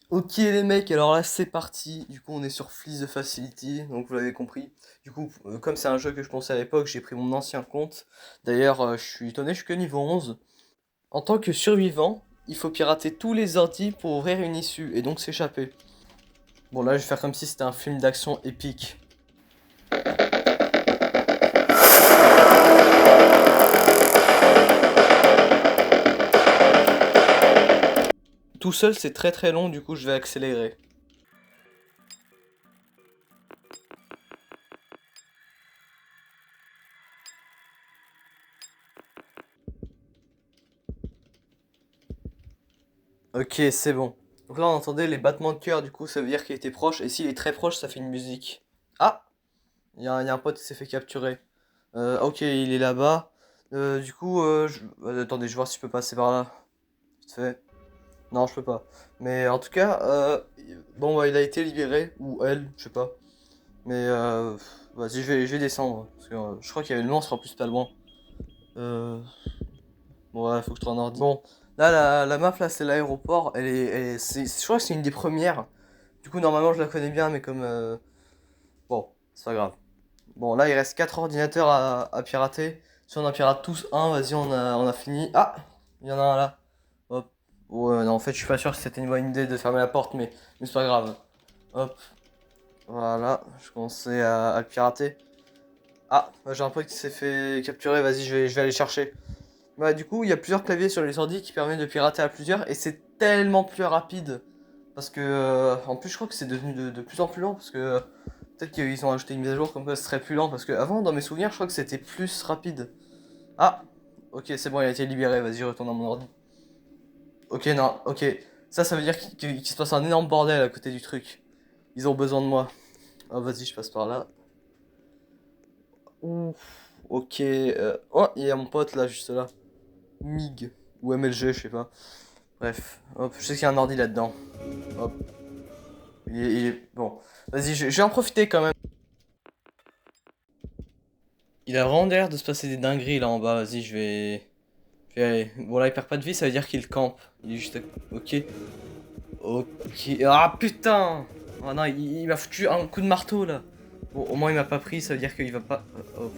Ok les mecs, alors là c'est parti. Du coup on est sur Fleece the Facility, donc vous l'avez compris. Du coup, comme c'est un jeu que je pensais à l'époque, j'ai pris mon ancien compte. D'ailleurs, je suis étonné, je suis que niveau 11. En tant que survivant, il faut pirater tous les ordis pour ouvrir une issue et donc s'échapper. Bon là je vais faire comme si c'était un film d'action épique. Tout seul c'est très très long, du coup je vais accélérer. Ok, c'est bon. Donc là on entendait les battements de cœur, du coup ça veut dire qu'il était proche, et s'il est très proche ça fait une musique. Ah, il y a un pote qui s'est fait capturer. Ok, il est là-bas. Du coup, attendez, je vais voir si je peux passer par là. Vite fait. Non, je peux pas. Mais en tout cas, bon, bah, il a été libéré, ou elle, je sais pas. Mais vas-y, je vais descendre. Parce que je crois qu'il y avait le monstre en plus pas loin. Euh, bon, ouais, faut que je trouve un ordi. Bon, là, la map, là, c'est l'aéroport. Je crois que c'est une des premières. Du coup, normalement, je la connais bien, mais comme. Bon, c'est pas grave. Bon, là, il reste 4 ordinateurs à pirater. Si on en pirate tous un, vas-y, on a fini. Ah, il y en a un là. Hop. Ouais, non, en fait, je suis pas sûr que c'était une bonne idée de fermer la porte, mais c'est pas grave. Hop, voilà, je commençais à le pirater. Ah, bah, j'ai un pote qui s'est fait capturer, vas-y, je vais aller chercher. Bah, du coup, il y a plusieurs claviers sur les ordi qui permettent de pirater à plusieurs, et c'est tellement plus rapide. Parce que, en plus, je crois que c'est devenu de plus en plus lent, parce que peut-être qu'ils ont ajouté une mise à jour comme quoi ce serait plus lent, parce que avant, dans mes souvenirs, je crois que c'était plus rapide. Ah, ok, c'est bon, il a été libéré, vas-y, je retourne dans mon ordi. Ok, non, ok. Ça veut dire qu'il se passe un énorme bordel à côté du truc. Ils ont besoin de moi. Ah, vas-y, je passe par là. Ouf, ok. Oh, il y a mon pote là, juste là. MIG. Ou MLG, je sais pas. Bref, hop, je sais qu'il y a un ordi là-dedans. Hop, bon. Vas-y, je vais en profiter quand même. Il a vraiment l'air de se passer des dingueries là en bas, vas-y, je vais aller. Bon, là, il perd pas de vie, ça veut dire qu'il campe. Il est juste ok. Ok. Ah putain! Oh non, il m'a foutu un coup de marteau là. Bon, au moins il m'a pas pris, ça veut dire qu'il va pas. Oh,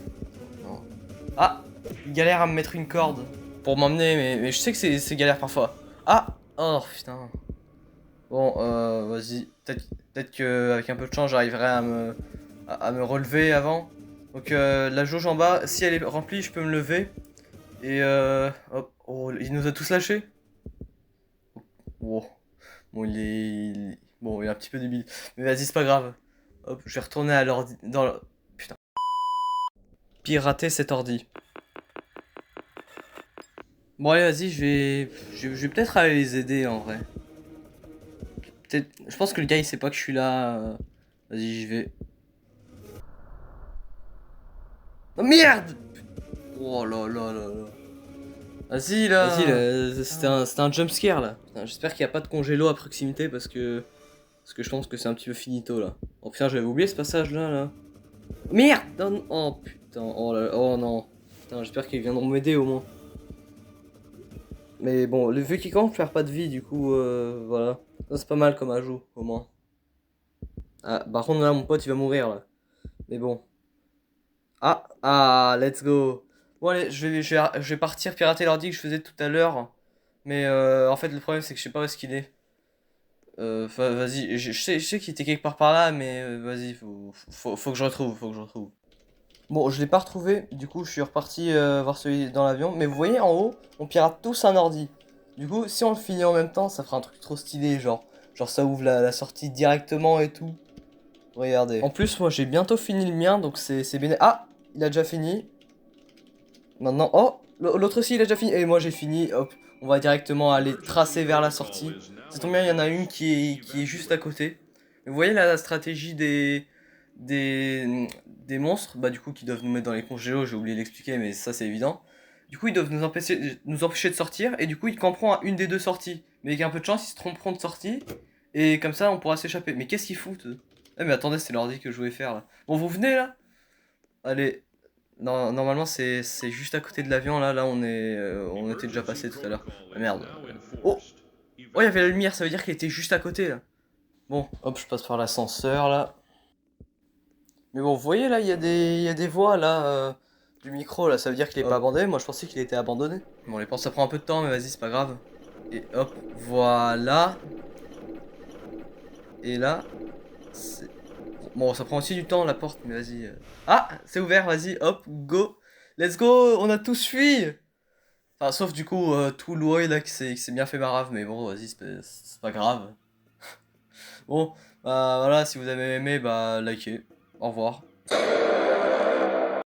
non. Ah! Il galère à me mettre une corde pour m'emmener, mais je sais que c'est galère parfois. Ah! Oh putain. Bon, vas-y. Peut-être qu'avec un peu de chance, j'arriverai à me relever avant. Donc, la jauge en bas, si elle est remplie, je peux me lever. Et hop. Oh, il nous a tous lâchés. Oh. Bon, bon, il est un petit peu débile. Mais vas-y, c'est pas grave. Hop, je vais retourner à l'ordi. Putain. Pirater cet ordi. Bon, allez, vas-y, je vais peut-être aller les aider en vrai. Peut-être. Je pense que le gars il sait pas que je suis là. Vas-y, j'y vais. Oh merde! Oh là là là là. Vas-y là. Vas-y là, c'était un jumpscare là. Putain, j'espère qu'il n'y a pas de congélo à proximité parce que je pense que c'est un petit peu finito là. Oh putain, j'avais oublié ce passage là. Merde! Non, oh putain, oh là, oh non. Putain, j'espère qu'ils viendront m'aider au moins. Mais bon, le vu qu'il campe, je perds pas de vie, du coup, voilà. Ça, c'est pas mal comme ajout, au moins. Ah, par contre, là, mon pote, il va mourir, là. Mais bon. Let's go. Bon, allez, je vais partir pirater l'ordi que je faisais tout à l'heure. Mais en fait, le problème, c'est que je sais pas où est-ce qu'il est. Vas-y, je sais qu'il était quelque part par là, mais vas-y, faut que je retrouve, faut que je retrouve. Bon, je l'ai pas retrouvé, du coup je suis reparti voir celui dans l'avion. Mais vous voyez en haut, on pirate tous un ordi. Du coup, si on le finit en même temps, ça fera un truc trop stylé, genre ça ouvre la sortie directement et tout. Regardez. En plus, moi j'ai bientôt fini le mien, donc c'est bien. Ah, il a déjà fini. Maintenant, oh, l'autre aussi il a déjà fini. Et moi j'ai fini, hop, on va directement aller tracer vers la sortie. Ça tombe bien, il y en a une qui est juste à côté. Vous voyez là, la stratégie des monstres, bah du coup qui doivent nous mettre dans les congélos, j'ai oublié d'expliquer, mais ça c'est évident. Du coup ils doivent nous empêcher de sortir, et du coup ils camperont à une des deux sorties. Mais avec un peu de chance, ils se tromperont de sortie, et comme ça on pourra s'échapper. Mais qu'est-ce qu'ils foutent eux? Eh mais attendez, c'est l'ordi que je voulais faire là. Bon, vous venez là? Allez, non, normalement c'est juste à côté de l'avion là, on était déjà passé tout à l'heure. Ah merde. Oh! Oh, il y avait la lumière, ça veut dire qu'il était juste à côté, là. Bon, hop, je passe par l'ascenseur, là. Mais bon, vous voyez, là, il y a des voix, là, du micro, là. Ça veut dire qu'il est pas abandonné. Moi, je pensais qu'il était abandonné. Bon, les portes, ça prend un peu de temps, mais vas-y, c'est pas grave. Et hop, voilà. Et là, c'est... Bon, ça prend aussi du temps, la porte, mais vas-y. Ah, c'est ouvert, vas-y, hop, go. Let's go, on a tous fui. Enfin, sauf du coup, tout Louis, là, qui s'est bien fait marave, mais bon, vas-y, c'est pas grave. Bon, bah voilà, si vous avez aimé, bah likez. Au revoir.